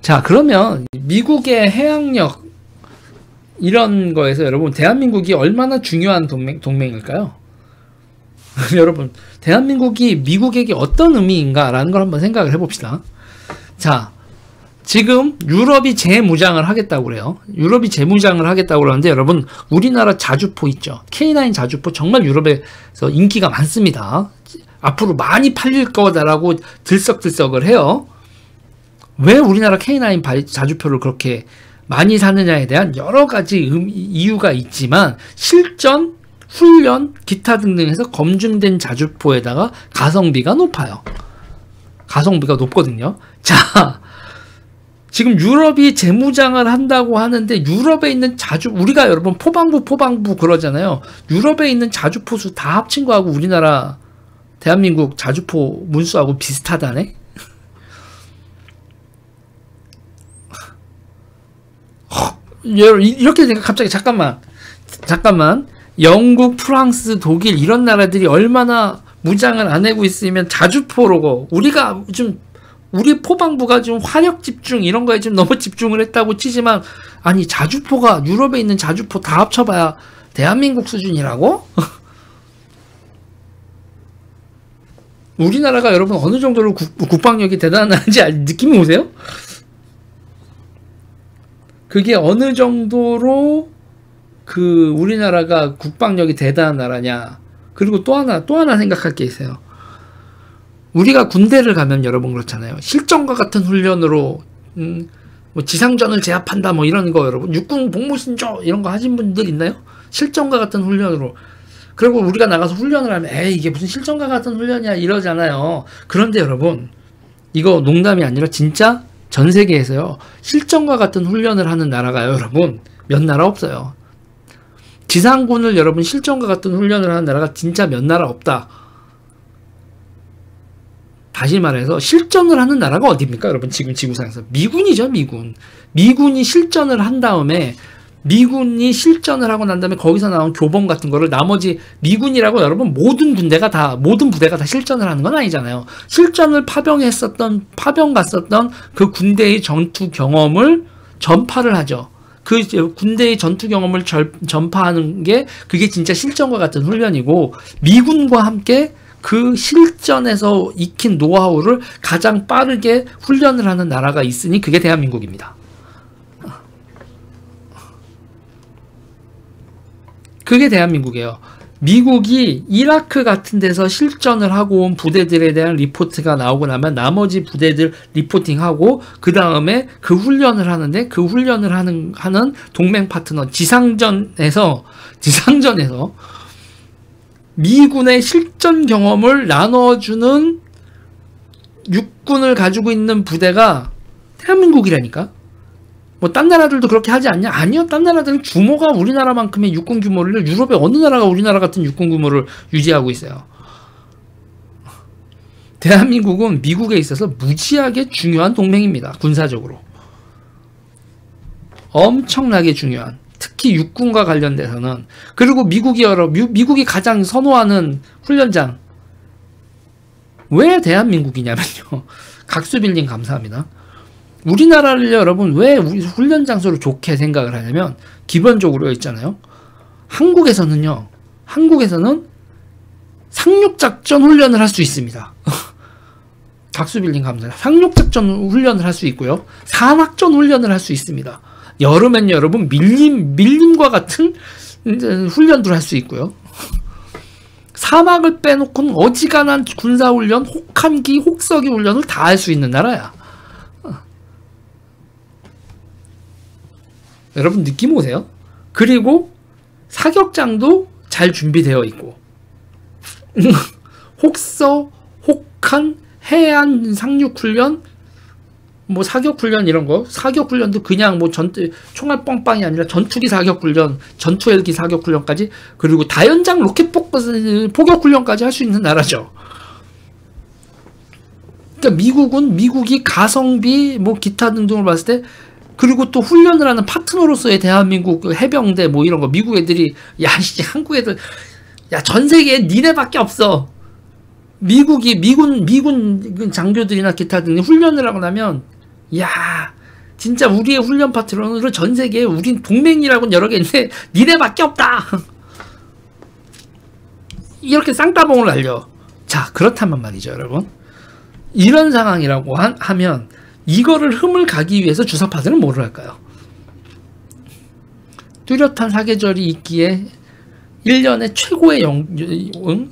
자, 그러면 미국의 해양력 이런 거에서 여러분 대한민국이 얼마나 중요한 동맹일까요? 여러분 대한민국이 미국에게 어떤 의미인가라는 걸 한번 생각을 해봅시다. 자, 지금 유럽이 재무장을 하겠다고 그래요. 유럽이 재무장을 하겠다고 그러는데 여러분 우리나라 자주포 있죠. K9 자주포 정말 유럽에서 인기가 많습니다. 앞으로 많이 팔릴 거다라고 들썩들썩을 해요. 왜 우리나라 K9 자주포를 그렇게 많이 사느냐에 대한 여러 가지 이유가 있지만 실전, 훈련, 기타 등등에서 검증된 자주포에다가 가성비가 높아요. 가성비가 높거든요. 자, 지금 유럽이 재무장을 한다고 하는데 유럽에 있는 우리가 여러분 포방부 그러잖아요. 유럽에 있는 자주포수 다 합친 거하고 우리나라 대한민국 자주포 문수하고 비슷하다네? 이렇게 생각, 갑자기 잠깐만. 영국, 프랑스, 독일 이런 나라들이 얼마나 무장을 안 하고 있으면 자주포로고 우리 포방부가 좀 화력 집중 이런 거에 좀 너무 집중을 했다고 치지만 아니 자주포가 유럽에 있는 자주포 다 합쳐봐야 대한민국 수준이라고? 우리나라가 여러분 어느 정도로 국방력이 대단한지 느낌이 오세요? 그게 어느 정도로 우리나라가 국방력이 대단한 나라냐. 그리고 또 하나 생각할 게 있어요. 우리가 군대를 가면 여러분 그렇잖아요. 실전과 같은 훈련으로 뭐 지상전을 제압한다 뭐 이런 거 여러분 육군 복무신조 이런 거 하신 분들 있나요? 실전과 같은 훈련으로. 그리고 우리가 나가서 훈련을 하면 에이 이게 무슨 실전과 같은 훈련이야 이러잖아요. 그런데 여러분 이거 농담이 아니라 진짜 전 세계에서요 실전과 같은 훈련을 하는 나라가요 여러분 몇 나라 없어요. 지상군을 여러분 실전과 같은 훈련을 하는 나라가 진짜 몇 나라 없다. 다시 말해서 실전을 하는 나라가 어디입니까 여러분? 지금 지구상에서 미군이죠. 미군이 실전을 한 다음에 미군이 실전을 하고 난 다음에 거기서 나온 교범 같은 거를 나머지 미군이라고 여러분 모든 부대가 다 실전을 하는 건 아니잖아요. 실전을 파병 갔었던 그 군대의 전투 경험을 전파를 하죠. 그 군대의 전투 경험을 전파하는 게 그게 진짜 실전과 같은 훈련이고 미군과 함께 그 실전에서 익힌 노하우를 가장 빠르게 훈련을 하는 나라가 있으니 그게 대한민국입니다. 그게 대한민국이에요. 미국이 이라크 같은 데서 실전을 하고 온 부대들에 대한 리포트가 나오고 나면 나머지 부대들 리포팅하고 그 다음에 그 훈련을 하는데 그 훈련을 하는 동맹 파트너 지상전에서 미군의 실전 경험을 나눠주는 육군을 가지고 있는 부대가 대한민국이라니까. 뭐 딴 나라들도 그렇게 하지 않냐? 아니요. 딴 나라들은 규모가 우리나라만큼의 육군 규모를 유럽의 어느 나라가 우리나라 같은 육군 규모를 유지하고 있어요. 대한민국은 미국에 있어서 무지하게 중요한 동맹입니다. 군사적으로. 엄청나게 중요한. 특히 육군과 관련돼서는. 그리고 미국이 가장 선호하는 훈련장. 왜 대한민국이냐면요. 각수빌딩 감사합니다. 우리나라를 여러분 왜 우리 훈련 장소를 좋게 생각을 하냐면 기본적으로 있잖아요. 한국에서는 상륙작전 훈련을 할 수 있습니다. 각수빌딩 감사합니다. 상륙작전 훈련을 할 수 있고요. 산악전 훈련을 할 수 있습니다. 여름엔 여러분 밀림과 같은 훈련도 할 수 있고요. 사막을 빼놓고는 어지간한 군사훈련, 혹한기, 혹서기 훈련을 다 할 수 있는 나라야. 여러분 느낌 오세요? 그리고 사격장도 잘 준비되어 있고 혹서, 혹한, 해안 상륙훈련, 뭐 사격훈련 이런 거 사격훈련도 그냥 뭐 총알 뻥빵이 아니라 전투기 사격훈련, 전투헬기 사격훈련까지 그리고 다연장 로켓 포격훈련까지 할 수 있는 나라죠. 그러니까 미국이 가성비 뭐 기타 등등을 봤을 때 그리고 또 훈련을 하는 파트너로서의 대한민국 해병대 뭐 이런 거 미국 애들이 야 한국 애들 야 전 세계에 니네밖에 없어. 미군 장교들이나 기타 등등 훈련을 하고 나면 야 진짜 우리의 훈련 파트너는 전 세계에 우린 동맹이라고는 여러 개 있는데 니네밖에 없다. 이렇게 쌍따봉을 날려. 자, 그렇다면 말이죠, 여러분. 이런 상황이라고 하면 이거를 흠을 가기 위해서 주사파들은 뭐를 할까요? 뚜렷한 사계절이 있기에 1년에 최고의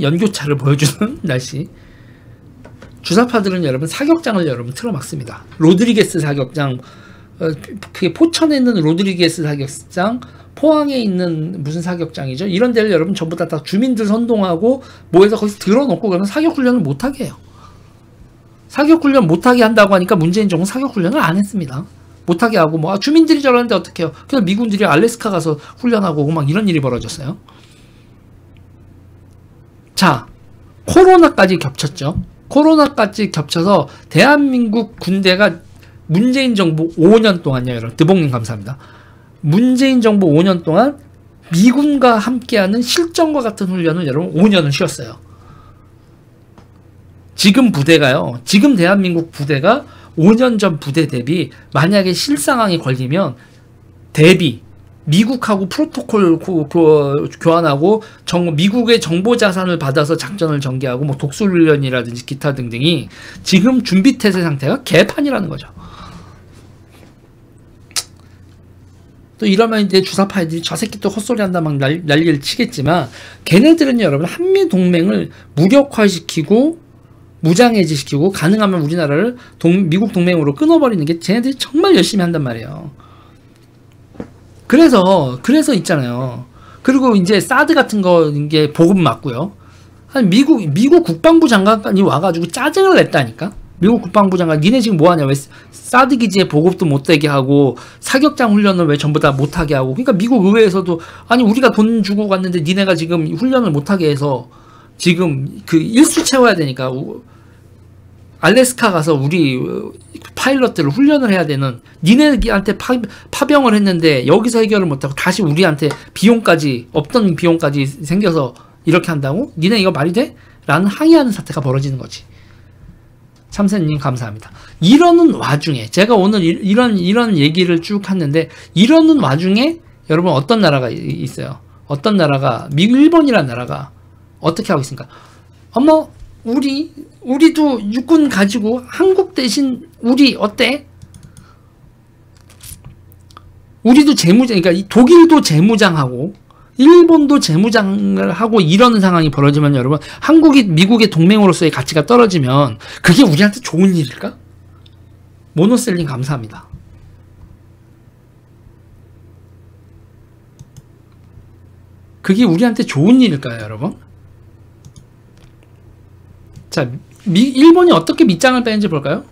연교차를 보여주는 날씨. 주사파들은 여러분 사격장을 여러분 틀어막습니다. 로드리게스 사격장, 그게 포천에 있는 로드리게스 사격장, 포항에 있는 무슨 사격장이죠? 이런 데를 여러분 전부 다 주민들 선동하고 뭐해서 거기서 들어놓고 그러면 사격훈련을 못하게 해요. 사격훈련 못하게 한다고 하니까 문재인 정부는 사격훈련을 안 했습니다. 못하게 하고 뭐 주민들이 저러는데 어떻게 해요? 그래서 미군들이 알래스카 가서 훈련하고 막 이런 일이 벌어졌어요. 자, 코로나까지 겹쳤죠. 코로나까지 겹쳐서 대한민국 군대가 문재인 정부 5년 동안요, 여러분. 드봉님 감사합니다. 문재인 정부 5년 동안 미군과 함께하는 실전과 같은 훈련을 여러분 5년을 쉬었어요. 지금 부대가요, 지금 대한민국 부대가 5년 전 부대 대비 만약에 실상황이 걸리면 대비 미국하고 프로토콜 교환하고 미국의 정보 자산을 받아서 작전을 전개하고 뭐 독수훈련이라든지 기타 등등이 지금 준비태세 상태가 개판이라는 거죠. 또 이러면 이제 주사파들이 저 새끼 또 헛소리 한다 막 난리를 치겠지만 걔네들은 여러분 한미 동맹을 무력화시키고 무장해제시키고 가능하면 우리나라를 미국 동맹으로 끊어버리는 게 쟤네들이 정말 열심히 한단 말이에요. 그래서 있잖아요. 그리고 이제 사드 같은 거 이게 보급 맞고요. 한 미국 국방부 장관이 와가지고 짜증을 냈다니까. 미국 국방부 장관, 니네 지금 뭐하냐? 왜 사드 기지에 보급도 못되게 하고 사격장 훈련을 왜 전부 다 못하게 하고? 그러니까 미국 의회에서도 아니 우리가 돈 주고 갔는데 니네가 지금 훈련을 못하게 해서 지금 그 일수 채워야 되니까 알래스카 가서 우리 파일럿들을 훈련을 해야 되는, 니네한테 파병을 했는데 여기서 해결을 못하고 다시 우리한테 비용까지, 없던 비용까지 생겨서 이렇게 한다고? 니네 이거 말이 돼? 라는 항의하는 사태가 벌어지는 거지. 참새님 감사합니다. 이러는 와중에 제가 오늘 이런 얘기를 쭉 했는데, 이러는 와중에 여러분 어떤 나라가 있어요? 어떤 나라가, 미국, 일본이라는 나라가 어떻게 하고 있습니까? 어머, 우리도 육군 가지고 한국 대신 우리 어때? 우리도 재무장, 그러니까 독일도 재무장하고 일본도 재무장을 하고 이러는 상황이 벌어지면 여러분, 한국이 미국의 동맹으로서의 가치가 떨어지면 그게 우리한테 좋은 일일까? 모노셀링 감사합니다. 그게 우리한테 좋은 일일까요, 여러분? 자, 일본이 어떻게 밑장을 빼는지 볼까요?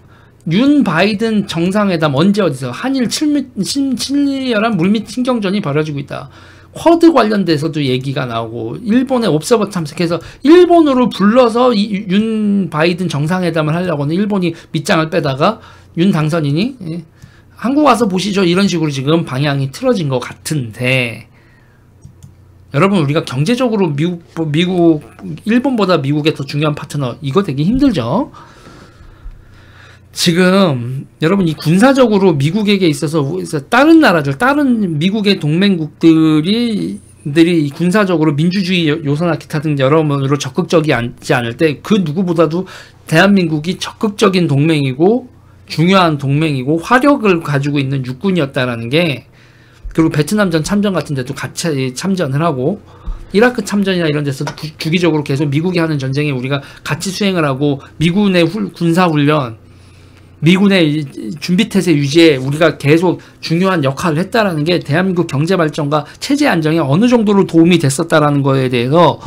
윤 바이든 정상회담 언제 어디서 한일 치밀한 물밑 신경전이 벌어지고 있다. 쿼드 관련돼서도 얘기가 나오고, 일본의 옵서버 참석해서 일본으로 불러서 윤 바이든 정상회담을 하려고는 일본이 밑장을 빼다가 윤 당선인이 한국 와서 보시죠, 이런 식으로 지금 방향이 틀어진 것 같은데, 여러분 우리가 경제적으로 일본보다 미국의 더 중요한 파트너, 이거 되게 힘들죠. 지금 여러분 이 군사적으로 미국에게 있어서 다른 나라들, 다른 미국의 동맹국들이 군사적으로 민주주의 요소나 기타 등 여러모로 적극적이지 않을 때 그 누구보다도 대한민국이 적극적인 동맹이고 중요한 동맹이고 화력을 가지고 있는 육군이었다라는 게, 그리고 베트남전 참전 같은 데도 같이 참전을 하고, 이라크 참전이나 이런 데서도 주기적으로 계속 미국이 하는 전쟁에 우리가 같이 수행을 하고, 미군의 군사훈련, 미군의 준비태세 유지에 우리가 계속 중요한 역할을 했다라는 게 대한민국 경제 발전과 체제 안정에 어느 정도로 도움이 됐었다라는 거에 대해서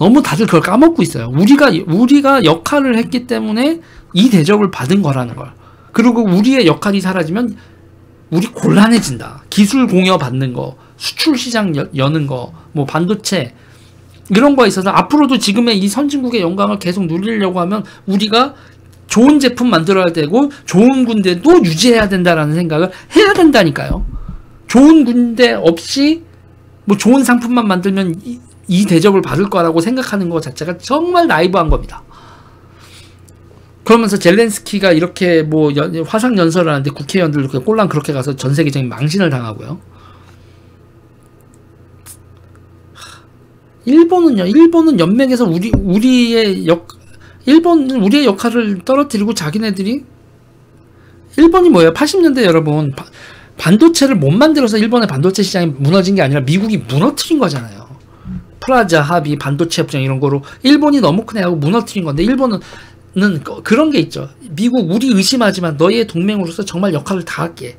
너무 다들 그걸 까먹고 있어요. 우리가 역할을 했기 때문에 이 대접을 받은 거라는 걸. 그리고 우리의 역할이 사라지면 우리 곤란해진다. 기술 공여 받는 거, 수출 시장 여는 거, 뭐 반도체 이런 거에 있어서 앞으로도 지금의 이 선진국의 영광을 계속 누리려고 하면 우리가 좋은 제품 만들어야 되고 좋은 군대도 유지해야 된다라는 생각을 해야 된다니까요. 좋은 군대 없이 뭐 좋은 상품만 만들면 이 대접을 받을 거라고 생각하는 것 자체가 정말 나이브한 겁니다. 그러면서 젤렌스키가 이렇게 뭐 화상 연설을 하는데 국회의원들 이렇게 꼴랑 그렇게 가서 전 세계적인 망신을 당하고요. 일본은 연맹에서 우리의 역할을 떨어뜨리고 자기네들이 일본이 뭐예요? 80년대 여러분 반도체를 못 만들어서 일본의 반도체 시장이 무너진 게 아니라 미국이 무너뜨린 거잖아요. 프라자 합의, 반도체 협정 이런 거로 일본이 너무 크네 하고 무너뜨린 건데 일본은 그런 게 있죠. 미국 우리 의심하지만 너희의 동맹으로서 정말 역할을 다 할게.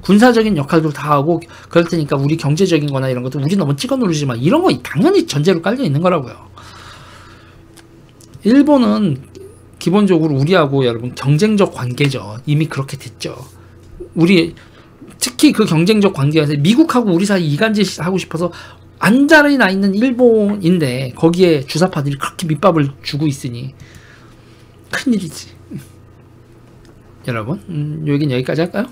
군사적인 역할도 다 하고 그럴 테니까 우리 경제적인 거나 이런 것도 우리 너무 찍어 누르지 마. 이런 거 당연히 전제로 깔려 있는 거라고요. 일본은 기본적으로 우리하고 여러분 경쟁적 관계죠. 이미 그렇게 됐죠. 우리 특히 그 경쟁적 관계에서 미국하고 우리 사이 이간질 하고 싶어서 안달이 나 있는 일본인데 거기에 주사파들이 그렇게 밑밥을 주고 있으니 큰일이지. 여러분, 여긴 여기까지 할까요?